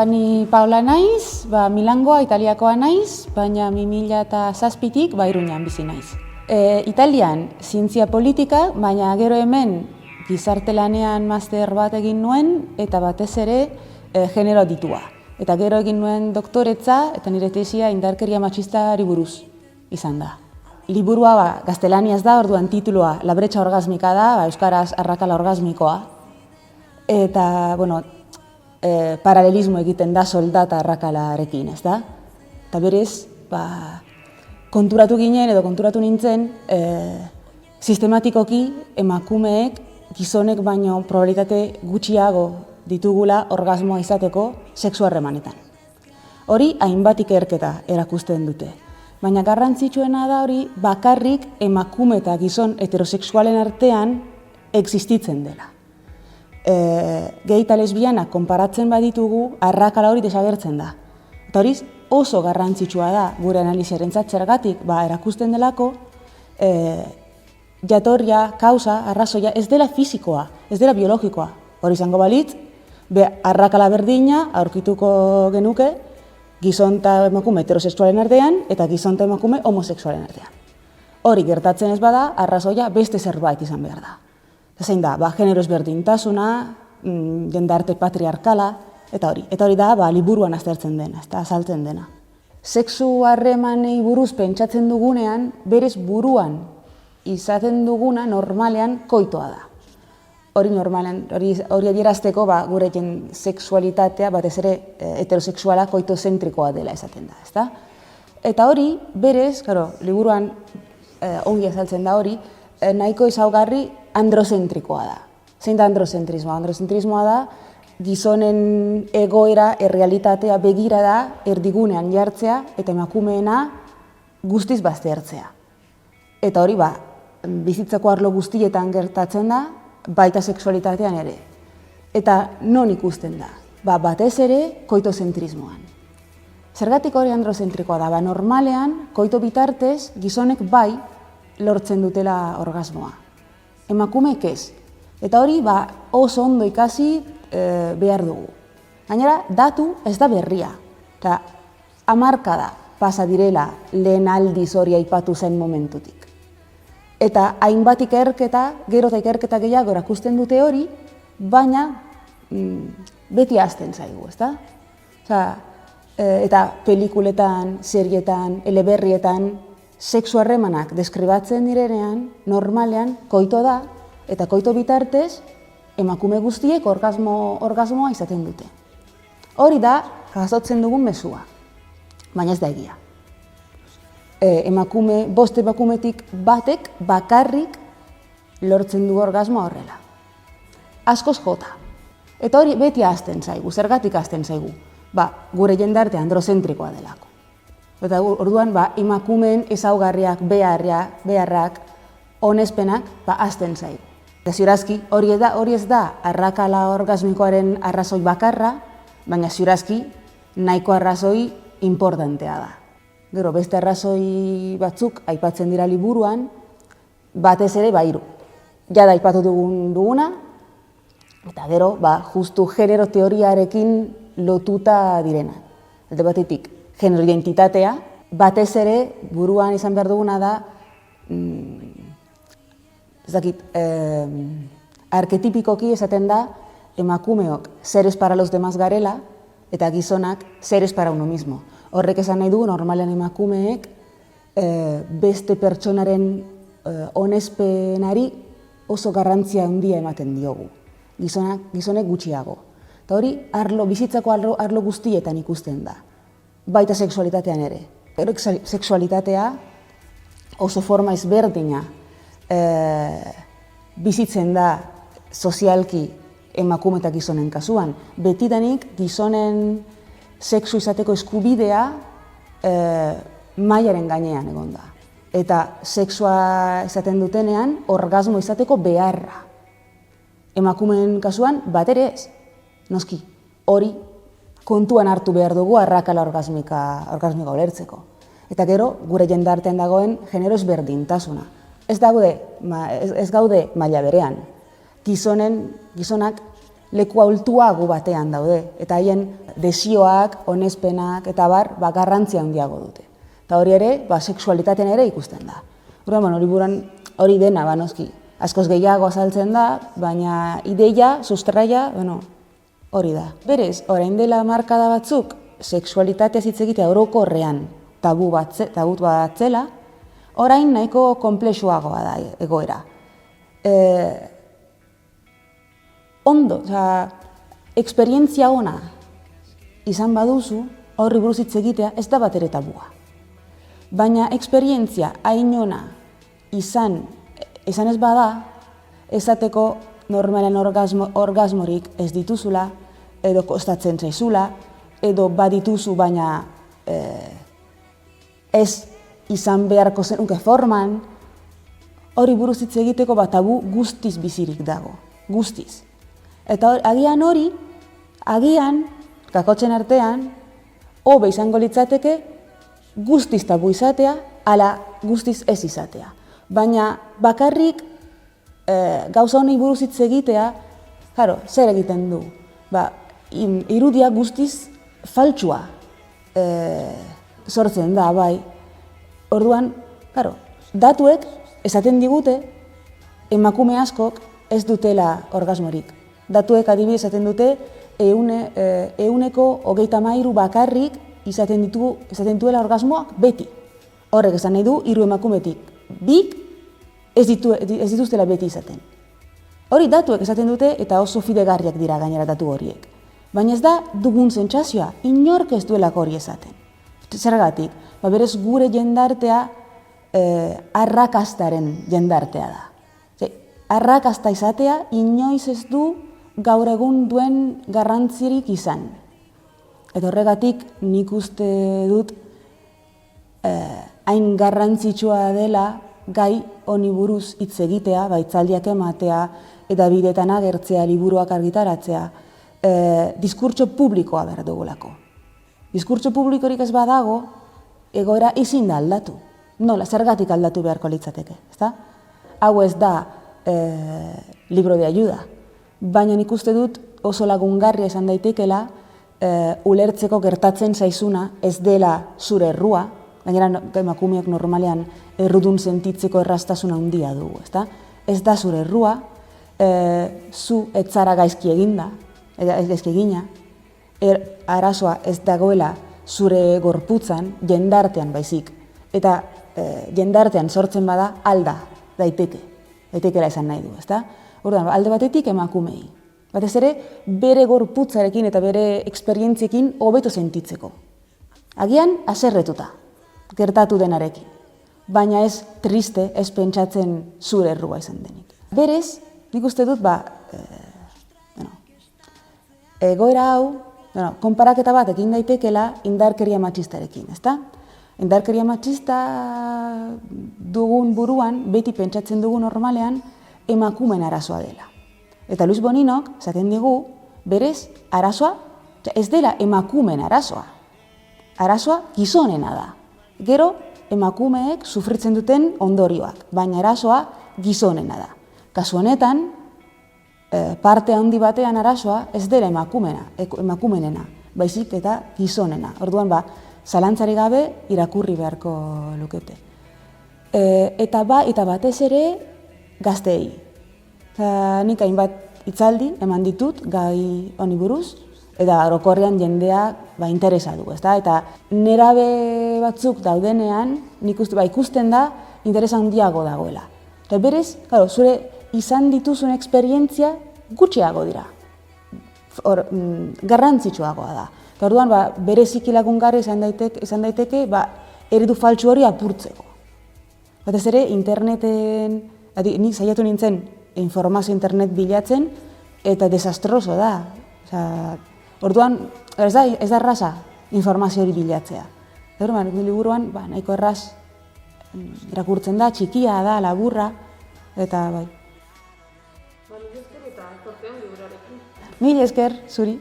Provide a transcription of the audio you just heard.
Ni Paula naiz, Milangoa, Italiakoa naiz, baina 2007tik Iruñan bizi naiz. Italian zientzia politika, baina gero hemen gizartelanean master bat egin nuen eta batez ere genero aditua. Eta gero egin nuen doktoretza eta nire tesia indarkeria matxistari buruz izan da. Liburua gaztelaniaz da, orduan titulua La brecha orgasmika da, euskaraz arrakala orgasmikoa. Eta, paralelismo egiten da soldata arrakalarekin, ez da? Eta berez, konturatu nintzen, sistematikoki emakumeek gizonek baino probabilitate gutxiago ditugula orgasmoa izateko sexu harremanetan. Hori hainbat ikerketa erakusten dute. Baina garrantzitsuena da hori bakarrik emakume eta gizon heterosexualen artean existitzen dela. Gehi eta lesbianak konparatzen baditugu, arrakala hori desagertzen da. Eta hori oso garrantzitsua da gure analiziarentzat zergatik erakusten delako jatorria, kausa, arrazoia ez dela fisikoa, ez dela biologikoa. Hori izango balitz, arrakala berdina aurkituko genuke gizon eta emakume heterosexualen artean eta gizon eta emakume homosexualen artean. Hori gertatzen ez bada, arrazoia beste zerbait izan behar da. Zein da, genero ezberdintasuna, jendarte patriarkala, eta hori da liburuan aztertzen dena, azaltzen dena. Sexu harremanei buruz pentsatzen dugunean, berez buruan izaten duguna normalean koitoa da. Hori adierazteko gure sexualitatea, batez ere heterosexuala koitozentrikoa dela esaten da, ezta? Eta hori, berez, liburuan ongi azaltzen da hori, nahiko ezaugarri androzentrikoa da. Zein da androzentrismoa? Androzentrismoa da gizonen egoera, errealitatea begira da erdigunean jartzea eta emakumeena guztiz baztertzea. Eta hori bizitzako arlo guztietan gertatzen da, baita sexualitatean ere. Eta non ikusten da? Batez ere koitozentrismoan. Zergatik hori androzentrikoa da? Normalean, koito bitartez, gizonek lortzen dutela orgasmoa. Emakumeek ez. Eta hori oso ondo ikasi behar dugu. Gainera, datu ez da berria. Hamarkada pasa direla lehen aldiz hori aipatu zen momentutik. Eta hainbat ikerketa, gero eta ikerketa gehiago erakusten dute hori, baina beti ahazten zaigu, ezta? Eta pelikuletan, serietan, eleberrietan, sexu harremanak deskribatzen direnean, normalean koito da, eta koito bitartez, emakume guztiek orgasmoa izaten dute. Hori da, jasotzen dugun mezua, baina ez da egia. Bost emakumetik batek bakarrik lortzen du orgasmoa horrela. Askoz jota. Eta hori beti ahazten zaigu, zergatik ahazten zaigu? Gure jendarte androzentrikoa delako. Eta orduan, emakumeen ezaugarriak, beharrak, onespenak, ahazten zaigu. Eta ziurazki, hori ez da arrakala orgasmikoaren arrazoi bakarra, baina ziurazki nahiko arrazoi importantea da. Gero, beste arrazoi batzuk aipatzen dira liburuan, batez ere, hiru. Jada aipatu duguna, eta gero, justu genero teoriarekin lotuta direna. Alde batetik, genero identitatea, batez ere, buruan izan behar duguna da, arketipikoki esaten da, emakumeok seres para los demás garela, eta gizonak seres para uno mismo. Horrek esan nahi du, normalen emakumeek beste pertsonaren onespenari oso garrantzia handia ematen diogu. Gizonek gutxiago. Eta hori, bizitzako arlo guztietan ikusten da. Baita sexualitatean ere. Gero sexualitatea oso forma ezberdina bizitzen da sozialki emakume eta gizonen kasuan. Betidanik gizonen sexu izateko eskubidea mailaren gainean egon da. Eta sexua izaten dutenean orgasmo izateko beharra. Emakumeen kasuan bat ere ez. Noski, hori kontuan hartu behar dugu arrakala orgasmika ulertzeko. Eta gero, gure jendartean dagoen genero ezberdintasuna. Ez gaude maila berean. gizonak leku ahultuago batean daude, eta haien desioak, onespenak eta garrantzia handiago dute. Eta hori ere, sexualitatean ere ikusten da. Liburuan hori dena, noski, askoz gehiago azaltzen da, baina ideia, sustraia, hori da. Berez, orain dela hamarkada batzuk, sexualitatea hitz egitea orokorrean tabu bat zela, orain nahiko konplexuagoa da egoera. Ondo, eksperientzia ona izan baduzu, horri buruz hitz egitea ez da bat ere tabua. Baina eksperientzia hain ona izan ez bada, esateko normalen orgasmorik ez dituzula, edo kostatzen zaizula, edo badituzu baina ez izan beharko zenuke forman, hori buruz hitz egiteko tabu guztiz bizirik dago, guztiz. Eta agian, kakotxen artean, hobe izango litzateke guztiz tabu izatea, ala guztiz ez izatea. Baina bakarrik gauza honi buruz hitz egitea, zer egiten du? Irudia guztiz faltsua sortzen da, bai. Orduan, datuek esaten digute emakume askok ez dutela orgasmorik. Datuek adibidez esaten dute 133 bakarrik izaten duela orgasmoak beti. Horrek esan nahi du 3 emakumetik 2 ez dituztela beti izaten. Hori datuek esaten dute eta oso fidegarriak dira gainera datu horiek. Baina ez da dugun sentsazioa, inork ez duelako hori esaten. Zergatik, berez gure jendartea arrakastaren jendartea da. Arrakasta izatea inoiz ez du gaur egun duen garrantzirik izan. Eta horregatik nik uste dut hain garrantzitsua dela gai honi buruz hitz egitea, hitzaldiak ematea, eta bidetan agertzea, liburuak argitaratzea, diskurtso publikoa behar dugulako. Diskurtso publikorik ez badago, egoera ezin da aldatu. Nola, zergatik aldatu beharko litzateke, ezta? Hau ez da libro de ayuda, baina nik uste dut oso lagungarria esan daitekela ulertzeko gertatzen zaizuna ez dela zure errua, gainera emakumeak normalean errudun sentitzeko erraztasuna handia dugu, ezta? Ez da zure errua, zu ez zara gaizki eginda, ez gaizki egina, arazoa ez dagoela zure gorputzan, jendartean baizik, eta jendartean sortzen bada alda daitekela esan nahi du, ezta? Orduan, alde batetik emakumei. Batez ere, bere gorputzarekin eta bere esperientziekin hobeto sentitzeko. Agian, haserretuta, gertatu denarekin. Baina ez triste, ez pentsatzen zure errua izan denik. Berez, nik uste dut, egoera hau, konparaketa bat egin daitekela indarkeria matxistarekin, ezta? Indarkeria matxista dugun buruan, beti pentsatzen dugu normalean, emakumen arazoa dela. Eta Luis Boninok, esaten digu, berez, arazoa, ez dela emakumen arazoa. Arazoa gizonena da. Gero, emakumeek sufritzen duten ondorioak, baina arazoa gizonena da. Kasu honetan, parte handi batean arazoa ez dela emakumenena, baizik eta gizonena. Orduan, zalantzari gabe irakurri beharko lukete. Eta batez ere gazteei. Nik hainbat hitzaldi eman ditut gai honi buruz, eta orokorrean jendea interesa du, ezta? Eta nerabe batzuk daudenean, nik ikusten da interesa handiago dagoela. Eta berez, zure izan dituzun esperientzia gutxiago dira. Garrantzitsuagoa da. Eta orduan, bereziki lagungarri izan daiteke, eredu faltsu hori apurtzeko. Batez ere, interneten, nik saiatu nintzen informazio internet bilatzen, eta desastroso da. Orduan, ez da erraza informazio hori bilatzea. Orduan, liburuan, nahiko erraz irakurtzen da, txikia da, laburra, eta bai. Mila esker eta zorteon liburuarekin. Mila esker, zuri.